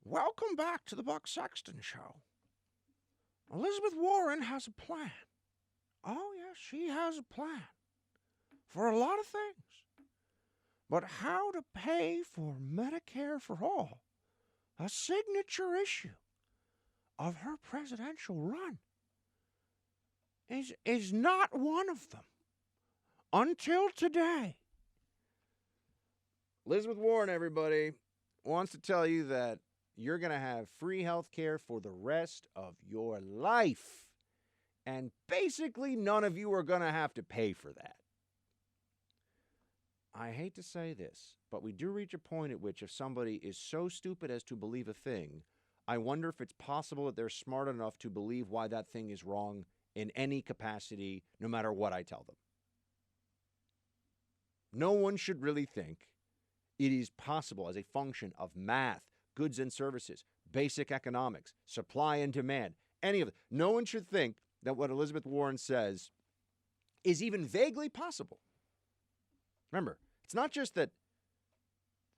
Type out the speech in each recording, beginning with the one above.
Welcome back to the Buck Sexton Show. Elizabeth Warren has a plan. Oh, yes, she has a plan for a lot of things. But how to pay for Medicare for all, a signature issue of her presidential run, is not one of them. Until today. Elizabeth Warren, everybody, wants to tell you that you're going to have free health care for the rest of your life. And basically, none of you are going to have to pay for that. I hate to say this, but we do reach a point at which if somebody is so stupid as to believe a thing, I wonder if it's possible that they're smart enough to believe why that thing is wrong in any capacity, no matter what I tell them. No one should really think it is possible as a function of math, goods and services, basic economics, supply and demand, any of it. No one should think that what Elizabeth Warren says is even vaguely possible. Remember, it's not just that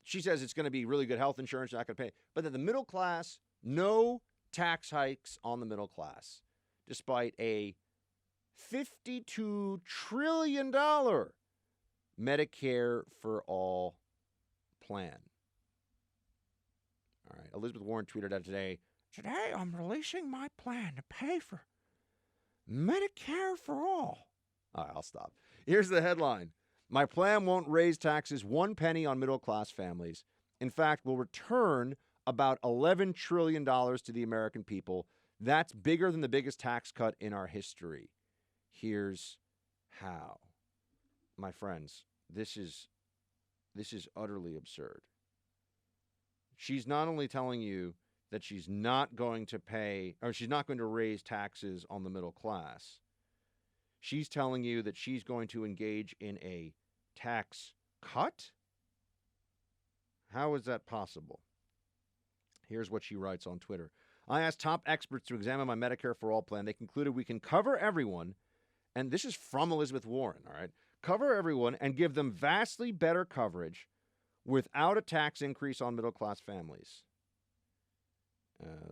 she says it's going to be really good health insurance, not going to pay, but that the middle class, no tax hikes on the middle class, despite a $52 trillion Medicare for all plan. All right, Elizabeth Warren tweeted out today, "Today I'm releasing my plan to pay for Medicare for all." All right, I'll stop. Here's the headline. My plan won't raise taxes 1 penny on middle-class families. In fact, will return about $11 trillion to the American people. That's bigger than the biggest tax cut in our history. Here's how. My friends, this is utterly absurd. She's not only telling you that she's not going to pay, or she's not going to raise taxes on the middle class. She's telling you that she's going to engage in a tax cut? How is that possible? Here's what she writes on Twitter. I asked top experts to examine my Medicare for All plan. They concluded we can cover everyone, and this is from Elizabeth Warren, all right? Cover everyone and give them vastly better coverage without a tax increase on middle-class families.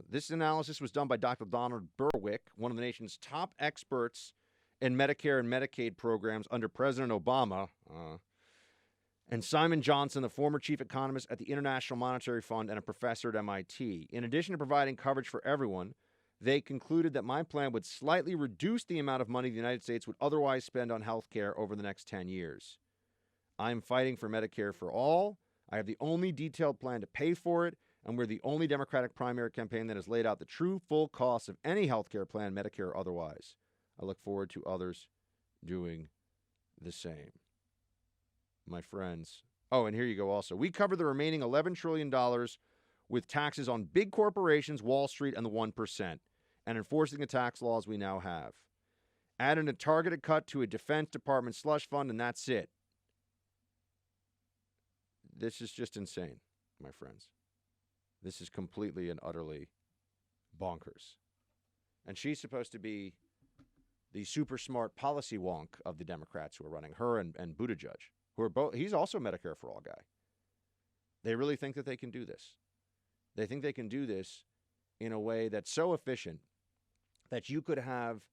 This analysis was done by Dr. Donald Berwick, one of the nation's top experts in Medicare and Medicaid programs under President Obama, and Simon Johnson, the former chief economist at the International Monetary Fund and a professor at MIT. In addition to providing coverage for everyone, they concluded that my plan would slightly reduce the amount of money the United States would otherwise spend on health care over the next 10 years. I'm fighting for Medicare for all. I have the only detailed plan to pay for it, and we're the only Democratic primary campaign that has laid out the true full costs of any health care plan, Medicare or otherwise. I look forward to others doing the same. My friends. Oh, and here you go also. We cover the remaining $11 trillion with taxes on big corporations, Wall Street, and the 1%, and enforcing the tax laws we now have. Add in a targeted cut to a Defense Department slush fund, and that's it. This is just insane, my friends. This is completely and utterly bonkers. And she's supposed to be the super smart policy wonk of the Democrats who are running, her and Buttigieg, who are both, he's also a Medicare for all guy. They really think that they can do this. They think they can do this in a way that's so efficient that you could have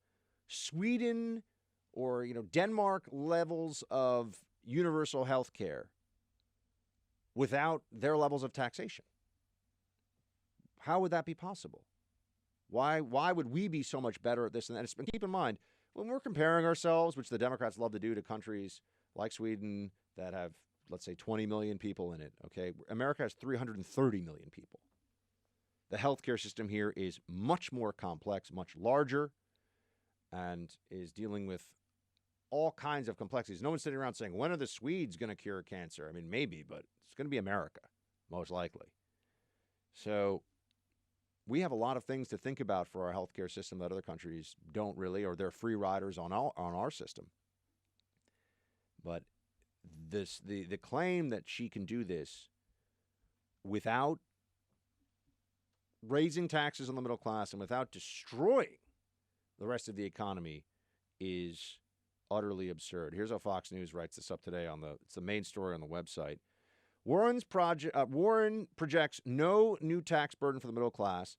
Sweden or, Denmark levels of universal health care without their levels of taxation. How would that be possible? Why would we be so much better at this and that? And keep in mind, when we're comparing ourselves, which the Democrats love to do, to countries like Sweden that have, let's say, 20 million people in it, okay? America has 330 million people. The healthcare system here is much more complex, much larger, and is dealing with all kinds of complexities. No one's sitting around saying, when are the Swedes going to cure cancer? I mean, maybe, but it's going to be America, most likely. So we have a lot of things to think about for our healthcare system that other countries don't really, or they're free riders on our system. But the claim that she can do this without raising taxes on the middle class and without destroying the rest of the economy is utterly absurd. Here's how Fox News writes this up today it's the main story on the website. Warren projects no new tax burden for the middle class.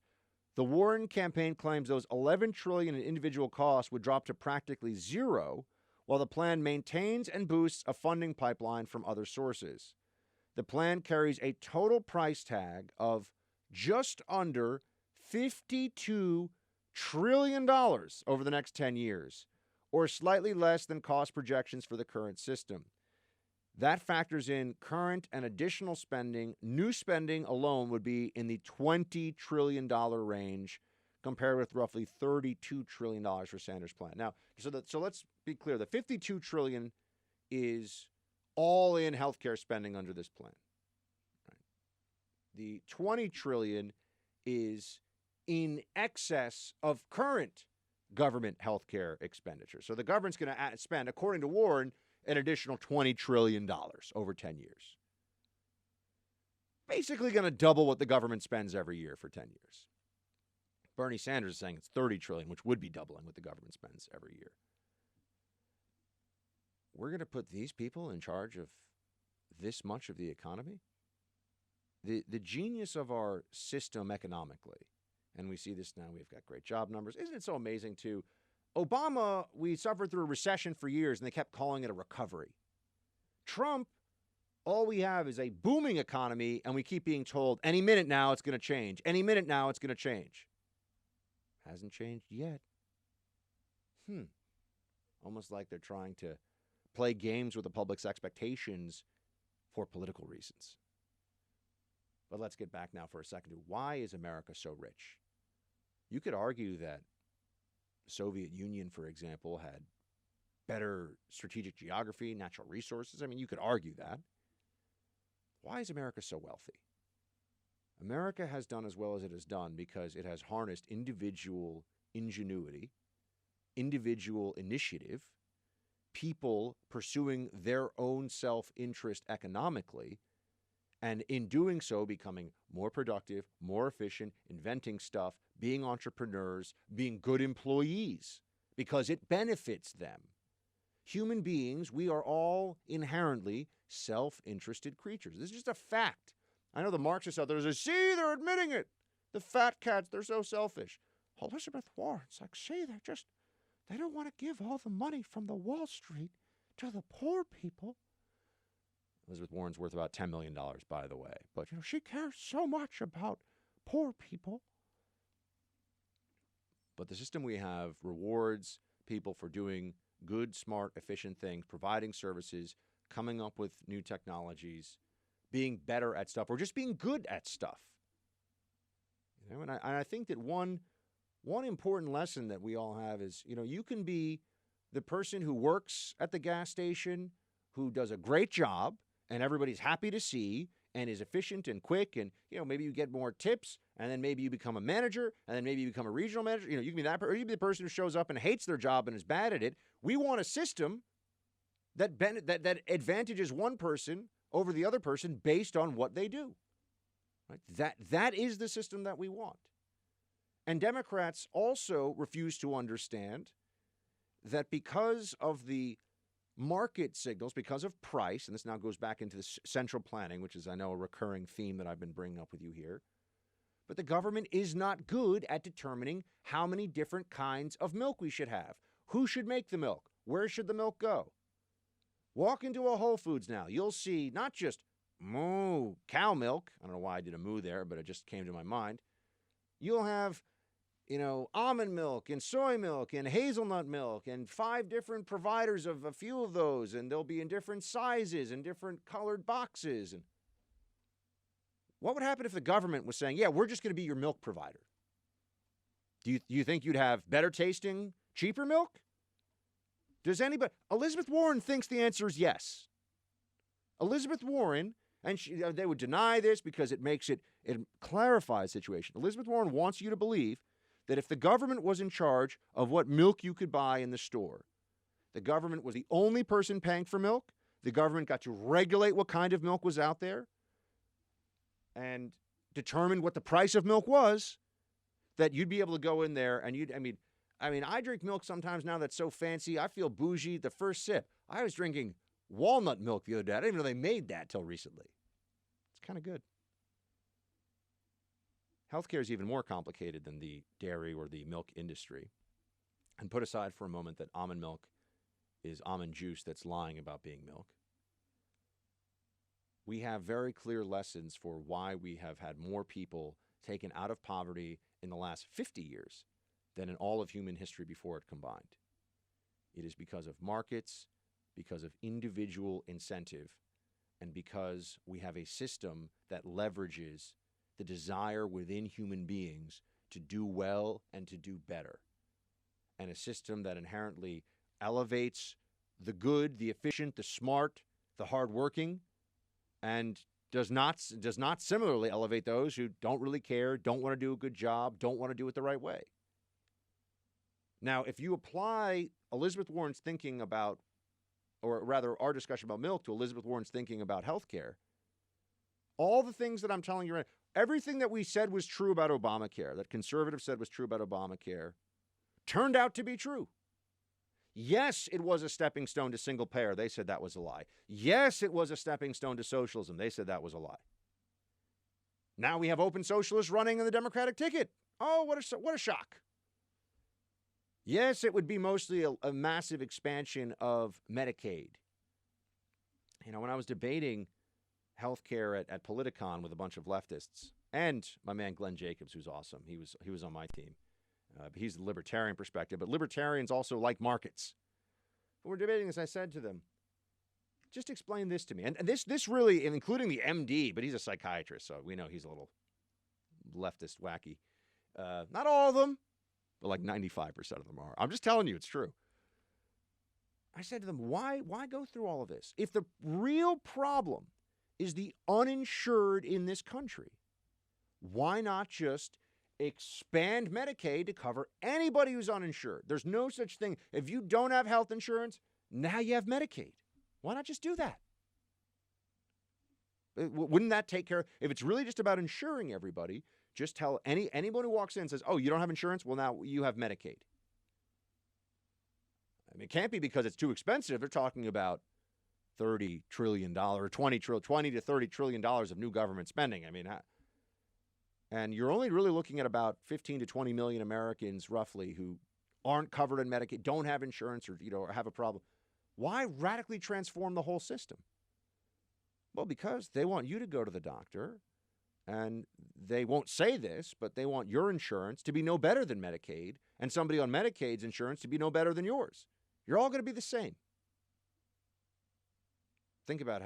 The Warren campaign claims those $11 trillion in individual costs would drop to practically zero, while the plan maintains and boosts a funding pipeline from other sources. The plan carries a total price tag of just under $52 trillion over the next 10 years, or slightly less than cost projections for the current system. That factors in current and additional spending. New spending alone would be in the $20 trillion range, compared with roughly $32 trillion for Sanders' plan. Now, so let's be clear. The $52 trillion is all in healthcare spending under this plan. Right. The $20 trillion is in excess of current government healthcare expenditure. So the government's going to spend, according to Warren, an additional $20 trillion over 10 years. Basically going to double what the government spends every year for 10 years. Bernie Sanders is saying it's $30 trillion, which would be doubling what the government spends every year. We're going to put these people in charge of this much of the economy? The genius of our system economically, and we see this now, we've got great job numbers. Isn't it so amazing, too? Obama, we suffered through a recession for years, and they kept calling it a recovery. Trump, all we have is a booming economy, and we keep being told, any minute now it's going to change. Any minute now it's going to change. Hasn't changed yet. Almost like they're trying to play games with the public's expectations for political reasons. But let's get back now for a second to why is America so rich? You could argue that the Soviet Union, for example, had better strategic geography, natural resources. I mean, you could argue that. Why is America so wealthy? America has done as well as it has done because it has harnessed individual ingenuity, individual initiative, people pursuing their own self-interest economically, and in doing so becoming more productive, more efficient, inventing stuff, being entrepreneurs, being good employees, because it benefits them. Human beings, we are all inherently self-interested creatures. This is just a fact. I know the Marxists out there say, see, they're admitting it. The fat cats, they're so selfish. Elizabeth Warren's like, see, they don't want to give all the money from the Wall Street to the poor people. Elizabeth Warren's worth about $10 million, by the way. But, she cares so much about poor people. But the system we have rewards people for doing good, smart, efficient things, providing services, coming up with new technologies, being better at stuff, or just being good at stuff. And I think that one important lesson that we all have is, you can be the person who works at the gas station, who does a great job, and everybody's happy to see, and is efficient and quick, and, maybe you get more tips, and then maybe you become a manager, and then maybe you become a regional manager. You can be that, or you can be the person who shows up and hates their job and is bad at it. We want a system that advantages one person over the other person based on what they do. Right? That is the system that we want. And Democrats also refuse to understand that because of the market signals, because of price, and this now goes back into the central planning, which is, I know, a recurring theme that I've been bringing up with you here, but the government is not good at determining how many different kinds of milk we should have. Who should make the milk? Where should the milk go? Walk into a Whole Foods now. You'll see not just moo, cow milk. I don't know why I did a moo there, but it just came to my mind. You'll have, almond milk and soy milk and hazelnut milk and 5 different providers of a few of those, and they'll be in different sizes and different colored boxes. And what would happen if the government was saying, yeah, we're just going to be your milk provider? Do you think you'd have better tasting, cheaper milk? Does anybody? Elizabeth Warren thinks the answer is yes. Elizabeth Warren, and they would deny this because it clarifies the situation. Elizabeth Warren wants you to believe that if the government was in charge of what milk you could buy in the store, the government was the only person paying for milk, the government got to regulate what kind of milk was out there and determine what the price of milk was, that you'd be able to go in there and I drink milk sometimes now that's so fancy, I feel bougie the first sip. I was drinking walnut milk the other day. I didn't even know they made that till recently. kind of good. Healthcare is even more complicated than the dairy or the milk industry. And put aside for a moment that almond milk is almond juice that's lying about being milk. We have very clear lessons for why we have had more people taken out of poverty in the last 50 years than in all of human history before it combined. It is because of markets, because of individual incentive, and because we have a system that leverages the desire within human beings to do well and to do better, and a system that inherently elevates the good, the efficient, the smart, the hardworking, and does not similarly elevate those who don't really care, don't want to do a good job, don't want to do it the right way. Now, if you apply Elizabeth Warren's thinking about, or rather our discussion about milk, to Elizabeth Warren's thinking about healthcare, all the things that I'm telling you, everything that we said was true about Obamacare, that conservatives said was true about Obamacare, turned out to be true. Yes, it was a stepping stone to single payer. They said that was a lie. Yes, it was a stepping stone to socialism. They said that was a lie. Now we have open socialists running on the Democratic ticket. Oh, what a shock. Yes, it would be mostly a massive expansion of Medicaid. You know, when I was debating healthcare at Politicon with a bunch of leftists, and my man Glenn Jacobs, who's awesome, he was on my team. He's the libertarian perspective, but libertarians also like markets. When we're debating this, I said to them, just explain this to me. And this really, including the MD, but he's a psychiatrist, so we know he's a little leftist wacky. Not all of them, but like 95% of them are. I'm just telling you, it's true. I said to them, why go through all of this? If the real problem is the uninsured in this country, why not just expand Medicaid to cover anybody who's uninsured? There's no such thing. If you don't have health insurance, now you have Medicaid. Why not just do that? Wouldn't that take care? If it's really just about insuring everybody, just tell anyone who walks in and says, oh, you don't have insurance? Well, now you have Medicaid. I mean, it can't be because it's too expensive. They're talking about $30 trillion, $20 to $30 trillion of new government spending. I mean, and you're only really looking at about 15 to 20 million Americans, roughly, who aren't covered in Medicaid, don't have insurance, or have a problem. Why radically transform the whole system? Well, because they want you to go to the doctor, and they won't say this, but they want your insurance to be no better than Medicaid, and somebody on Medicaid's insurance to be no better than yours. You're all going to be the same. Think about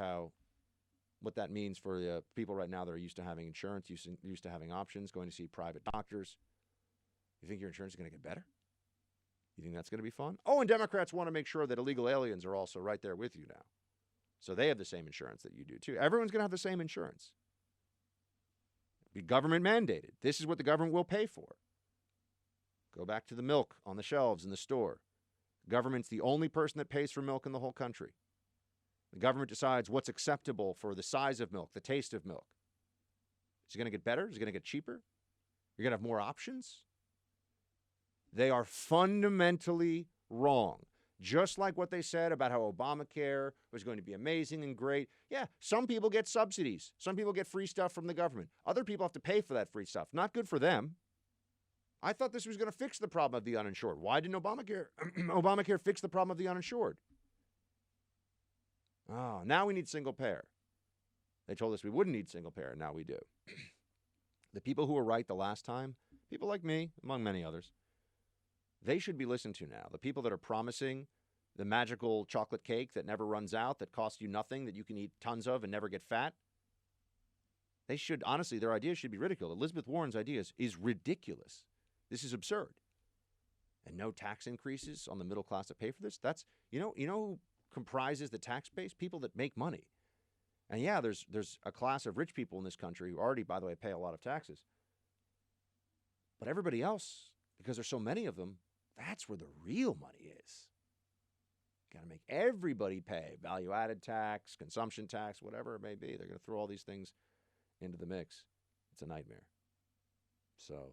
what that means for the people right now that are used to having insurance, used to having options, going to see private doctors. You think your insurance is going to get better? You think that's going to be fun? Oh, and Democrats want to make sure that illegal aliens are also right there with you now. So they have the same insurance that you do, too. Everyone's going to have the same insurance. Be government mandated. This is what the government will pay for. Go back to the milk on the shelves in the store. The government's the only person that pays for milk in the whole country. The government decides what's acceptable for the size of milk, the taste of milk. Is it going to get better? Is it going to get cheaper? You're going to have more options? They are fundamentally wrong. Just like what they said about how Obamacare was going to be amazing and great. Yeah, some people get subsidies. Some people get free stuff from the government. Other people have to pay for that free stuff. Not good for them. I thought this was going to fix the problem of the uninsured. Why didn't Obamacare fix the problem of the uninsured? Oh, now we need single payer. They told us we wouldn't need single payer. Now we do. The people who were right the last time, people like me, among many others, they should be listened to now. The people that are promising the magical chocolate cake that never runs out, that costs you nothing, that you can eat tons of and never get fat, they should, honestly, their ideas should be ridiculed. Elizabeth Warren's ideas is ridiculous. This is absurd. And no tax increases on the middle class that pay for this? That's, you know who comprises the tax base? People that make money. And yeah, there's a class of rich people in this country who already, by the way, pay a lot of taxes. But everybody else, because there's so many of them, that's where the real money is. Got to make everybody pay value-added tax, consumption tax, whatever it may be. They're going to throw all these things into the mix. It's a nightmare. So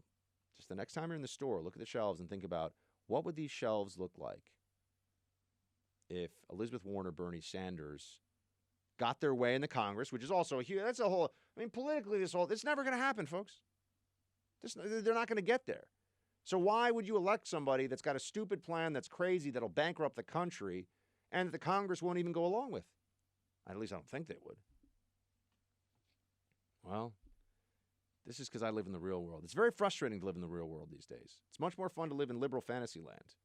just the next time you're in the store, look at the shelves and think about, what would these shelves look like if Elizabeth Warren or Bernie Sanders got their way in the Congress, which is also a huge, that's a whole, I mean, politically, it's never going to happen, folks. They're not going to get there. So why would you elect somebody that's got a stupid plan that's crazy, that'll bankrupt the country, and that the Congress won't even go along with? At least I don't think they would. Well, this is because I live in the real world. It's very frustrating to live in the real world these days. It's much more fun to live in liberal fantasy land,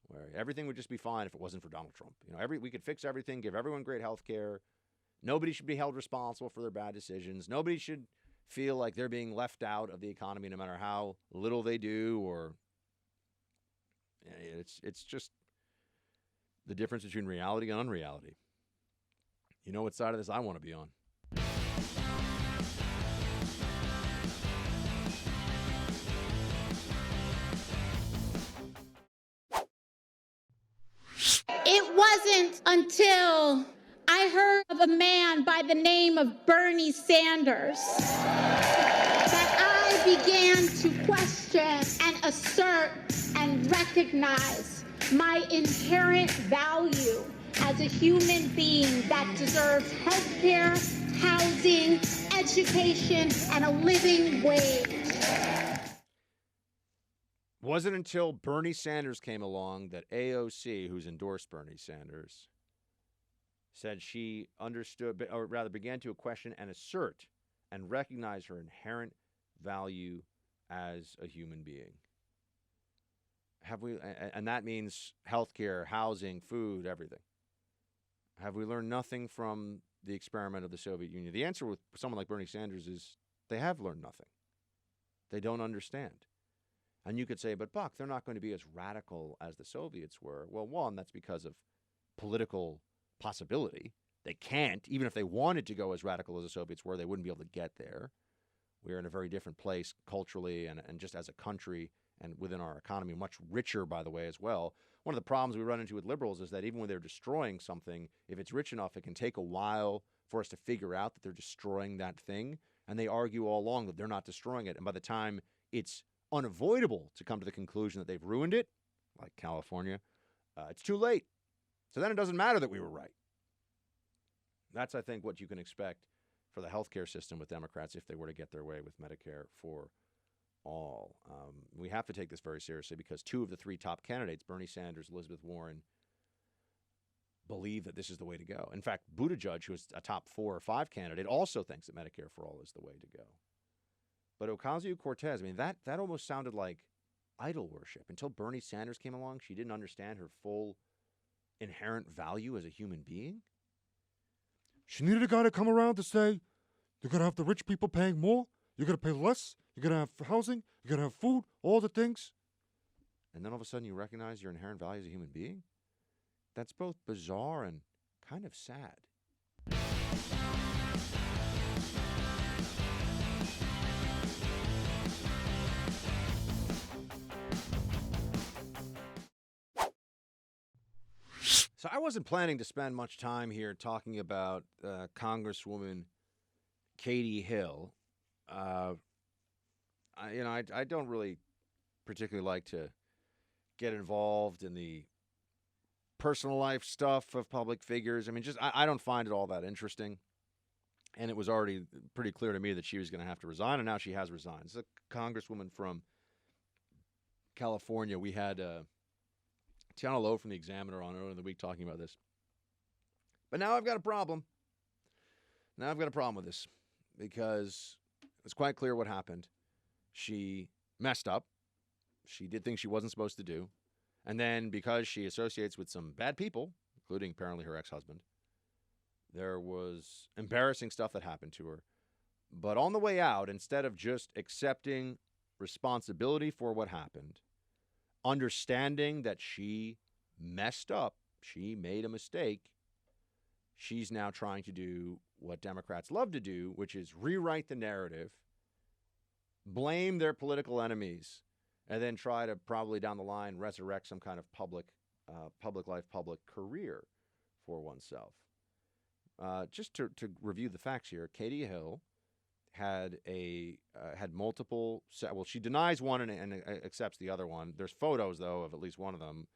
where everything would just be fine if it wasn't for Donald Trump. You know, we could fix everything, give everyone great health care. Nobody should be held responsible for their bad decisions. Nobody should feel like they're being left out of the economy no matter how little they do, or it's just the difference between reality and unreality. You know what side of this I want to be on. It wasn't until I heard of a man by the name of Bernie Sanders that I began to question and assert and recognize my inherent value as a human being that deserves health care, housing, education, and a living wage. Wasn't until Bernie Sanders came along that AOC, who's endorsed Bernie Sanders, said she understood, or rather began to question and assert and recognize her inherent value as a human being. Have we, and that means healthcare, housing, food, everything. Have we learned nothing from the experiment of the Soviet Union? The answer with someone like Bernie Sanders is they have learned nothing. They don't understand. And you could say, but Buck, they're not going to be as radical as the Soviets were. Well, one, that's because of political possibility. They can't. Even if they wanted to go as radical as the Soviets were, they wouldn't be able to get there. We're in a very different place culturally and just as a country and within our economy, much richer, by the way, as well. One of the problems we run into with liberals is that even when they're destroying something, if it's rich enough, it can take a while for us to figure out that they're destroying that thing. And they argue all along that they're not destroying it. And by the time it's unavoidable to come to the conclusion that they've ruined it, like California, it's too late. So then it doesn't matter that we were right. That's, I think, what you can expect for the healthcare system with Democrats if they were to get their way with Medicare for all. We have to take this very seriously because two of the three top candidates, Bernie Sanders, Elizabeth Warren, believe that this is the way to go. In fact, Buttigieg, who is a top 4 or 5 candidate, also thinks that Medicare for all is the way to go. But Ocasio-Cortez, I mean, that almost sounded like idol worship. Until Bernie Sanders came along, she didn't understand her full inherent value as a human being. She needed a guy to come around to say, you're going to have the rich people paying more, you're going to pay less, you're going to have housing, you're going to have food, all the things. And then all of a sudden you recognize your inherent value as a human being? That's both bizarre and kind of sad. So I wasn't planning to spend much time here talking about Congresswoman Katie Hill. I don't really particularly like to get involved in the personal life stuff of public figures. I mean, I don't find it all that interesting. And it was already pretty clear to me that she was going to have to resign, and now she has resigned. It's a congresswoman from California. We had Tiana Lowe from the Examiner on earlier in the week talking about this. But now I've got a problem. Now I've got a problem with this because it's quite clear what happened. She messed up. She did things she wasn't supposed to do. And then because she associates with some bad people, including apparently her ex-husband, there was embarrassing stuff that happened to her. But on the way out, instead of just accepting responsibility for what happened, understanding that she messed up, she made a mistake, she's now trying to do what Democrats love to do, which is rewrite the narrative, blame their political enemies, and then try to probably down the line resurrect some kind of public life, public career for oneself. Just to review the facts here, Katie Hill had multiple. Well, she denies one and accepts the other one. There's photos though of at least one of them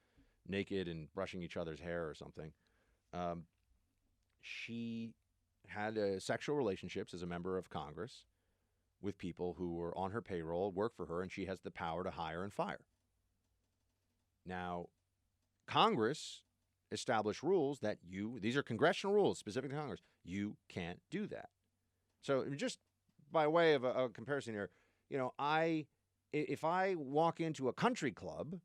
naked and brushing each other's hair or something. she had sexual relationships as a member of Congress with people who were on her payroll, work for her, and she has the power to hire and fire. Now, Congress established rules that these are congressional rules specific to Congress, you can't do that. So just by way of a comparison here, if I walk into a country club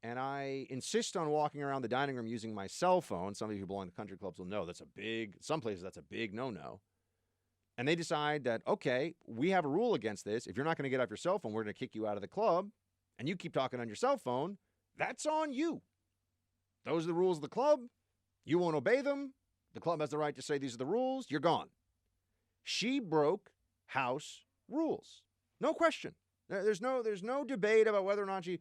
and I insist on walking around the dining room using my cell phone, some of you who belong to country clubs will know some places that's a big no-no. And they decide that, okay, we have a rule against this. If you're not going to get off your cell phone, we're going to kick you out of the club. And you keep talking on your cell phone, that's on you. Those are the rules of the club. You won't obey them. The club has the right to say these are the rules. You're gone. She broke house rules. No question. There's no debate about whether or not she...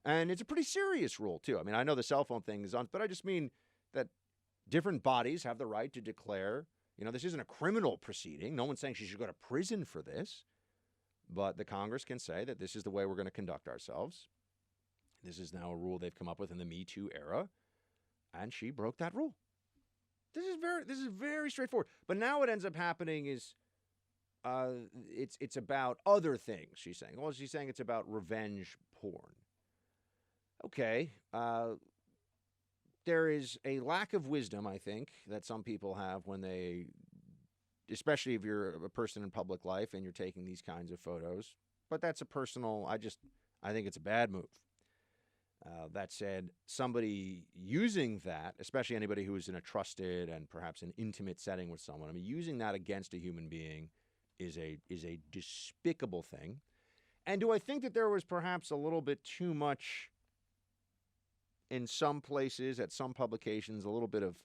And it's a pretty serious rule, too. I mean, I know the cell phone thing is on, but I just mean that different bodies have the right to declare, this isn't a criminal proceeding. No one's saying she should go to prison for this. But the Congress can say that this is the way we're going to conduct ourselves. This is now a rule they've come up with in the Me Too era. And she broke that rule. This is very straightforward. But now what ends up happening is it's about other things, she's saying. Well, she's saying it's about revenge porn. Okay. There is a lack of wisdom, I think, that some people have when they, especially if you're a person in public life and you're taking these kinds of photos. But that's a personal, I think it's a bad move. That said, somebody using that, especially anybody who is in a trusted and perhaps an intimate setting with someone, using that against a human being is a despicable thing. And do I think that there was perhaps a little bit too much in some places, at some publications, a little bit of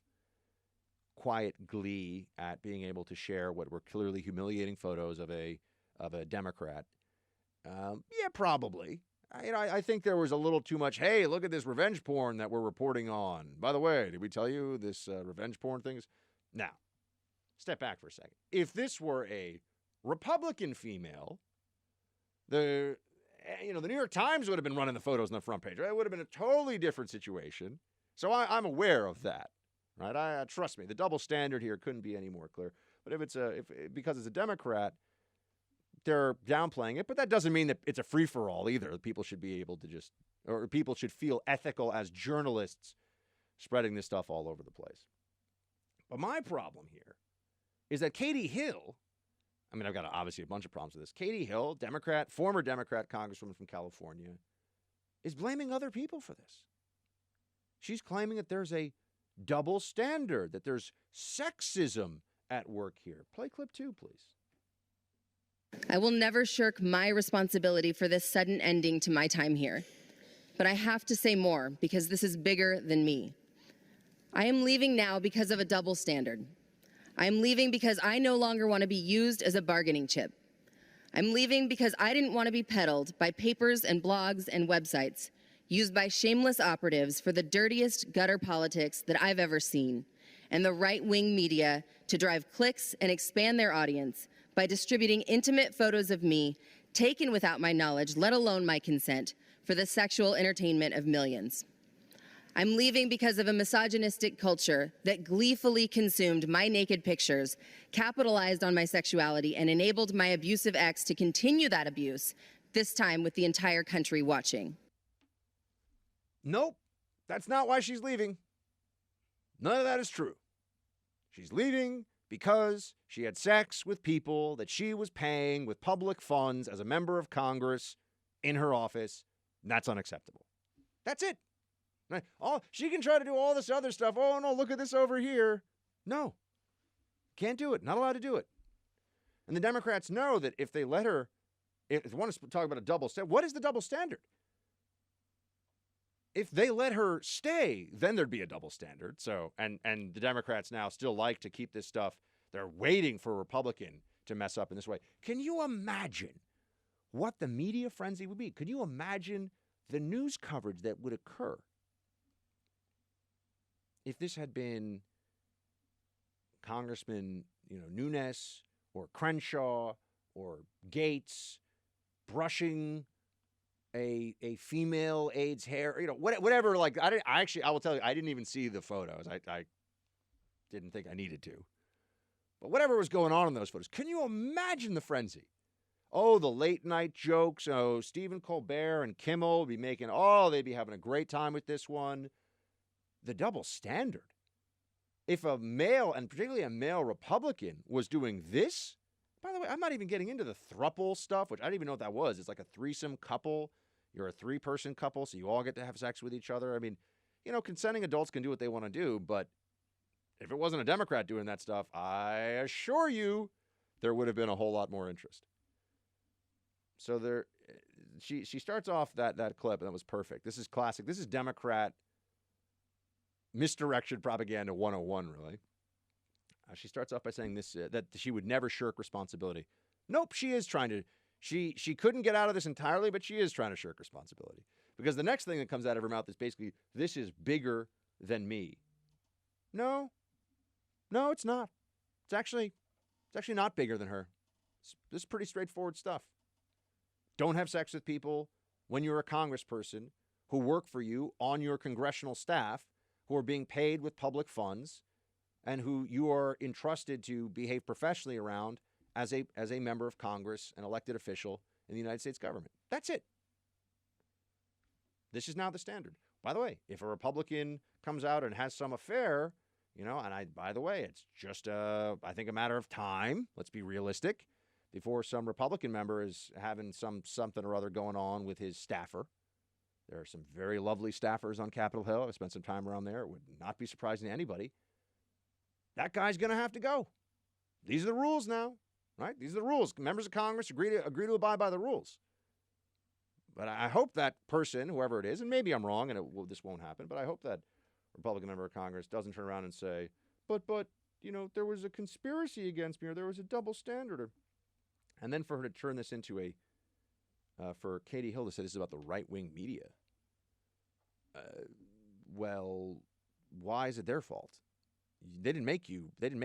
quiet glee at being able to share what were clearly humiliating photos of a Democrat? Yeah, probably. I think there was a little too much, hey, look at this revenge porn that we're reporting on. By the way, did we tell you this revenge porn thing is... Now, step back for a second. If this were a Republican female, the New York Times would have been running the photos on the front page, right? It would have been a totally different situation. So I'm aware of that, right? Trust me, the double standard here couldn't be any more clear. But because it's a Democrat, they're downplaying it, but that doesn't mean that it's a free-for-all either. People should be able to or people should feel ethical as journalists spreading this stuff all over the place. But my problem here is that Katie Hill, I've got obviously a bunch of problems with this. Katie Hill, Democrat, former Democrat congresswoman from California, is blaming other people for this. She's claiming that there's a double standard, that there's sexism at work here. Play clip 2, please. I will never shirk my responsibility for this sudden ending to my time here. But I have to say more because this is bigger than me. I am leaving now because of a double standard. I am leaving because I no longer want to be used as a bargaining chip. I'm leaving because I didn't want to be peddled by papers and blogs and websites used by shameless operatives for the dirtiest gutter politics that I've ever seen, and the right-wing media to drive clicks and expand their audience by distributing intimate photos of me taken without my knowledge, let alone my consent, for the sexual entertainment of millions. I'm leaving because of a misogynistic culture that gleefully consumed my naked pictures, capitalized on my sexuality, and enabled my abusive ex to continue that abuse, this time with the entire country watching. Nope, that's not why she's leaving. None of that is true. She's leaving because she had sex with people that she was paying with public funds as a member of Congress in her office. And that's unacceptable. That's it. Right? Oh, she can try to do all this other stuff. Oh, no, look at this over here. No, can't do it. Not allowed to do it. And the Democrats know that if they let her, if they want to talk about a double standard, what is the double standard? If they let her stay, then there'd be a double standard. So, and the Democrats now still like to keep this stuff. They're waiting for a Republican to mess up in this way. Can you imagine what the media frenzy would be? Could you imagine the news coverage that would occur if this had been Congressman, Nunes or Crenshaw or Gates brushing a female aide's hair, whatever. Like I will tell you, I didn't even see the photos. I didn't think I needed to. But whatever was going on in those photos, can you imagine the frenzy? Oh, the late night jokes. Oh, Stephen Colbert and Kimmel would be making, they'd be having a great time with this one. The double standard. If a male, and particularly a male Republican, was doing this, by the way, I'm not even getting into the throuple stuff, which I didn't even know what that was. It's like a threesome couple. You're a 3-person couple, so you all get to have sex with each other. I mean, consenting adults can do what they want to do, but if it wasn't a Democrat doing that stuff, I assure you there would have been a whole lot more interest. So she starts off that clip, and that was perfect. This is classic. This is Democrat misdirection propaganda 101, really. She starts off by saying this that she would never shirk responsibility. Nope, she is trying to. She couldn't get out of this entirely, but she is trying to shirk responsibility. Because the next thing that comes out of her mouth is basically, this is bigger than me. No, it's not. It's actually not bigger than her. This is pretty straightforward stuff. Don't have sex with people when you're a congressperson who work for you on your congressional staff, who are being paid with public funds, and who you are entrusted to behave professionally around as a member of Congress, an elected official in the United States government. That's it. This is now the standard. By the way, if a Republican comes out and has some affair, by the way, it's just, I think, a matter of time. Let's be realistic. Before some Republican member is having something or other going on with his staffer. There are some very lovely staffers on Capitol Hill. I've spent some time around there. It would not be surprising to anybody. That guy's going to have to go. These are the rules now, right? These are the rules. Members of Congress agree to abide by the rules. But I hope that person, whoever it is, and maybe I'm wrong and this won't happen, but I hope that Republican member of Congress doesn't turn around and say, but there was a conspiracy against me, or there was a double standard. And then for her to turn this into for Katie Hill to say this is about the right-wing media. Well, why is it their fault? They didn't make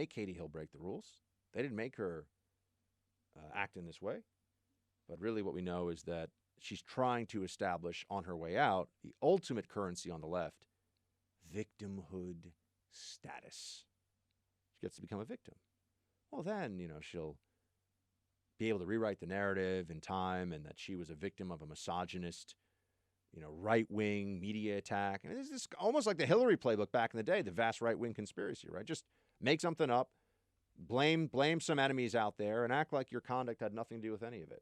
Katie Hill break the rules. They didn't make her act in this way. But really what we know is that she's trying to establish on her way out the ultimate currency on the left, victimhood status. She gets to become a victim. Well, then, she'll be able to rewrite the narrative in time, and that she was a victim of a misogynist, right-wing media attack. And this is almost like the Hillary playbook back in the day, the vast right-wing conspiracy, right? Just make something up, blame some enemies out there, and act like your conduct had nothing to do with any of it.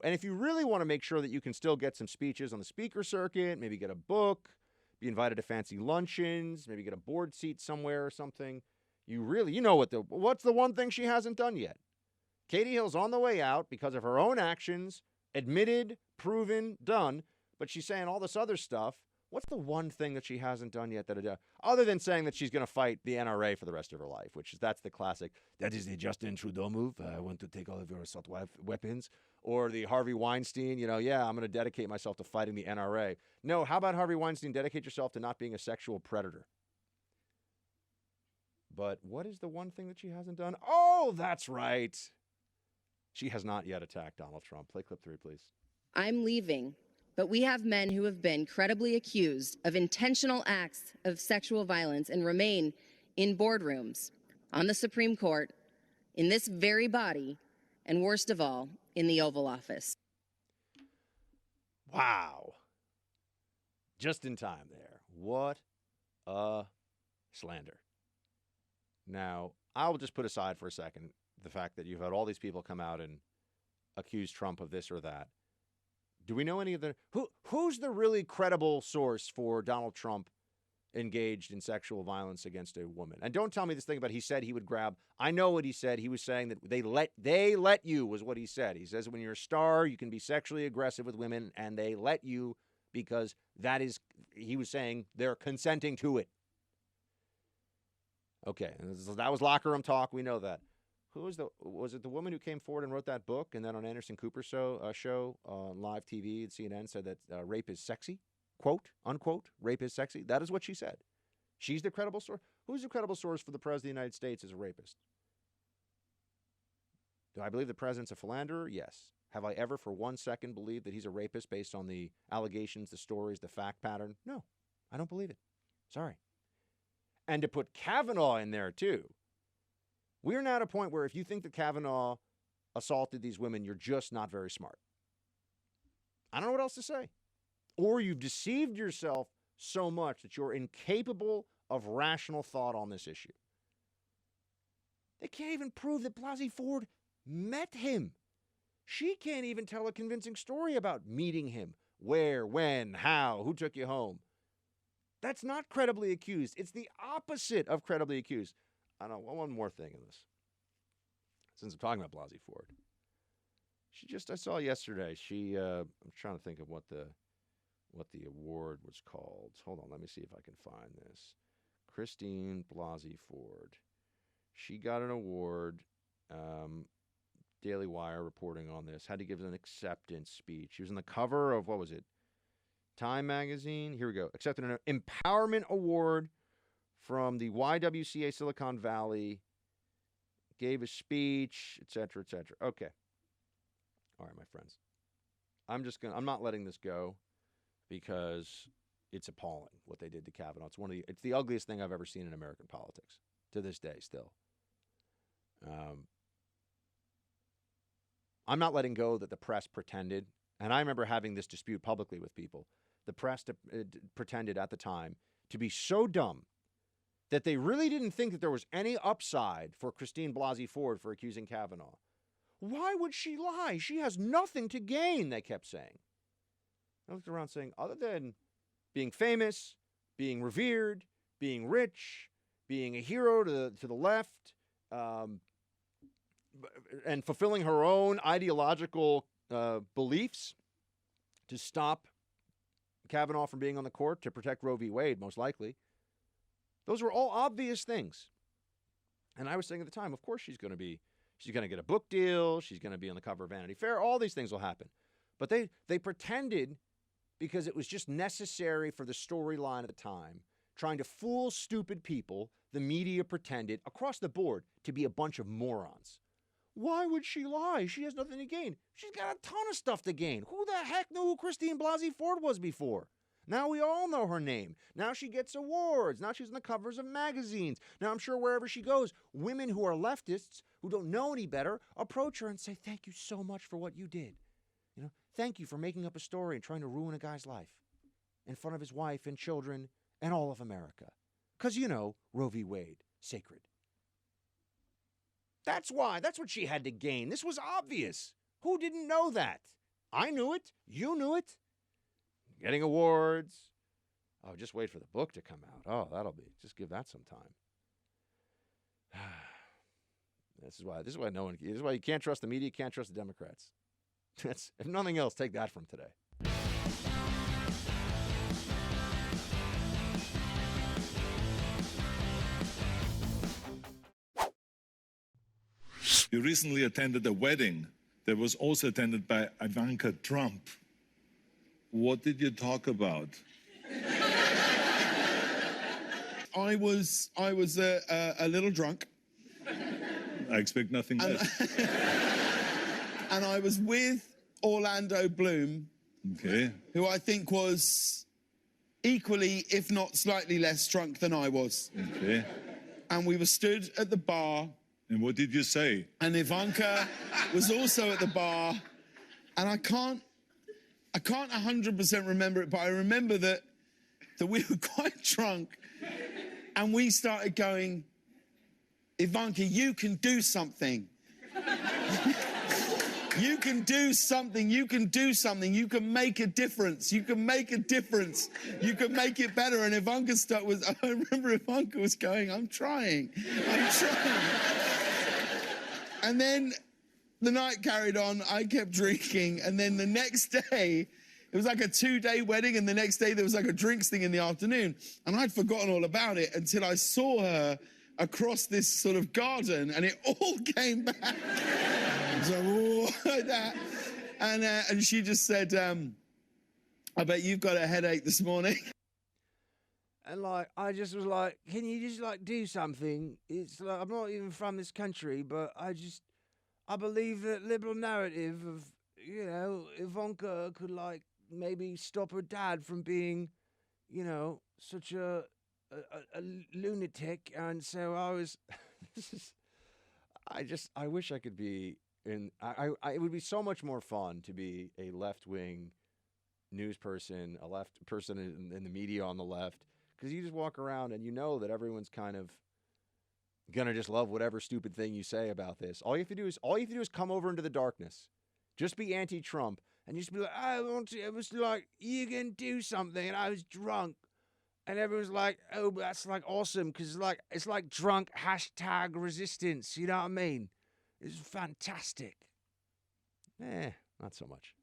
And if you really want to make sure that you can still get some speeches on the speaker circuit, maybe get a book, be invited to fancy luncheons, maybe get a board seat somewhere or something, what's the one thing she hasn't done yet? Katie Hill's on the way out because of her own actions, admitted, proven, done, but she's saying all this other stuff. What's the one thing that she hasn't done yet other than saying that she's going to fight the NRA for the rest of her life, that's the classic, that is the Justin Trudeau move. I want to take all of your assault weapons. Or the Harvey Weinstein, I'm going to dedicate myself to fighting the NRA. No, how about Harvey Weinstein, dedicate yourself to not being a sexual predator? But what is the one thing that she hasn't done? Oh, that's right. She has not yet attacked Donald Trump. Play clip 3, please. I'm leaving, but we have men who have been credibly accused of intentional acts of sexual violence and remain in boardrooms, on the Supreme Court, in this very body, and worst of all, in the Oval Office. Wow. Just in time there. What a slander. Now, I'll just put aside for a second the fact that you've had all these people come out and accuse Trump of this or that. Do we know any of the... Who's the really credible source for Donald Trump engaged in sexual violence against a woman? And don't tell me this thing about he said he would grab... I know what he said. He was saying that they let you, was what he said. He says when you're a star, you can be sexually aggressive with women, and they let you because that is... He was saying they're consenting to it. Okay, that was locker room talk. We know that. Was it the woman who came forward and wrote that book, and then on Anderson Cooper's show on live TV at CNN said that rape is sexy? Quote, unquote, rape is sexy? That is what she said. She's the credible source. Who's the credible source for the President of the United States as a rapist? Do I believe the President's a philanderer? Yes. Have I ever for 1 second believed that he's a rapist based on the allegations, the stories, the fact pattern? No, I don't believe it. Sorry. and to put Kavanaugh in there too. We're now at a point where if you think that Kavanaugh assaulted these women, you're just not very smart. I don't know what else to say. Or you've deceived yourself so much that you're incapable of rational thought on this issue. They can't even prove that Blasey Ford met him. She can't even tell a convincing story about meeting him. Where, when, how, who took you home. That's not credibly accused. It's the opposite of credibly accused. I know one more thing in this. Since I'm talking about Blasey Ford. I saw yesterday, I'm trying to think of what the award was called. Hold on, let me see if I can find this. Christine Blasey Ford. She got an award. Daily Wire reporting on this. Had to give an acceptance speech. She was on the cover of, what was it? Time magazine. Here we go. Accepted an empowerment award from the YWCA Silicon Valley. Gave a speech, etc., etc. Okay. All right, my friends. I'm not letting this go because it's appalling what they did to Kavanaugh. It's the ugliest thing I've ever seen in American politics to this day still. I'm not letting go that the press pretended, and I remember having this dispute publicly with people. The press pretended at the time to be so dumb that they really didn't think that there was any upside for Christine Blasey Ford for accusing Kavanaugh. Why would she lie? She has nothing to gain, they kept saying. I looked around saying, other than being famous, being revered, being rich, being a hero to the left, and fulfilling her own ideological beliefs to stop Kavanaugh from being on the court to protect Roe v. Wade, most likely. Those were all obvious things. And I was saying at the time, of course she's going to get a book deal. She's going to be on the cover of Vanity Fair. All these things will happen. But they pretended because it was just necessary for the storyline at the time, trying to fool stupid people. The media pretended across the board to be a bunch of morons. Why would she lie? She has nothing to gain. She's got a ton of stuff to gain. Who the heck knew who Christine Blasey Ford was before? Now we all know her name. Now she gets awards. Now she's on the covers of magazines. Now I'm sure wherever she goes, women who are leftists, who don't know any better, approach her and say, thank you so much for what you did. Thank you for making up a story and trying to ruin a guy's life in front of his wife and children and all of America. Because, Roe v. Wade, sacred. That's why. That's what she had to gain. This was obvious. Who didn't know that? I knew it. You knew it. Getting awards. Oh, just wait for the book to come out. Oh, just give that some time. This is why you can't trust the media, can't trust the Democrats. If nothing else, take that from today. You recently attended a wedding that was also attended by Ivanka Trump. What did you talk about? I was a little drunk. I expect nothing less. And I was with Orlando Bloom, Okay. who I think was equally, if not slightly less drunk than I was. Okay. And we were stood at the bar. And what did you say? And Ivanka was also at the bar. And I can't 100% remember it, but I remember that we were quite drunk. And we started going, Ivanka, you can do something. You can do something. You can do something. You can make a difference. You can make a difference. You can make it better. And Ivanka I remember Ivanka was going, I'm trying. And then the night carried on. I kept drinking. And then the next day, it was like a 2-day wedding. And the next day, there was like a drinks thing in the afternoon. And I'd forgotten all about it until I saw her across this sort of garden. And it all came back. So, like that. And she just said, I bet you've got a headache this morning. And I just was like, can you just do something? It's like, I'm not even from this country, but I believe that liberal narrative of, Ivanka could maybe stop her dad from being, such a a lunatic, and so I was. This is. I wish I could be in. It would be so much more fun to be a left wing news person, a left person in the media on the left, because you just walk around and you know that everyone's kind of gonna just love whatever stupid thing you say about this. All you have to do is come over into the darkness, just be anti-Trump, and just be like, it was like you can do something, and I was drunk, and everyone's like, oh, that's like awesome, because it's like drunk hashtag resistance. You know what I mean? It's fantastic. Not so much.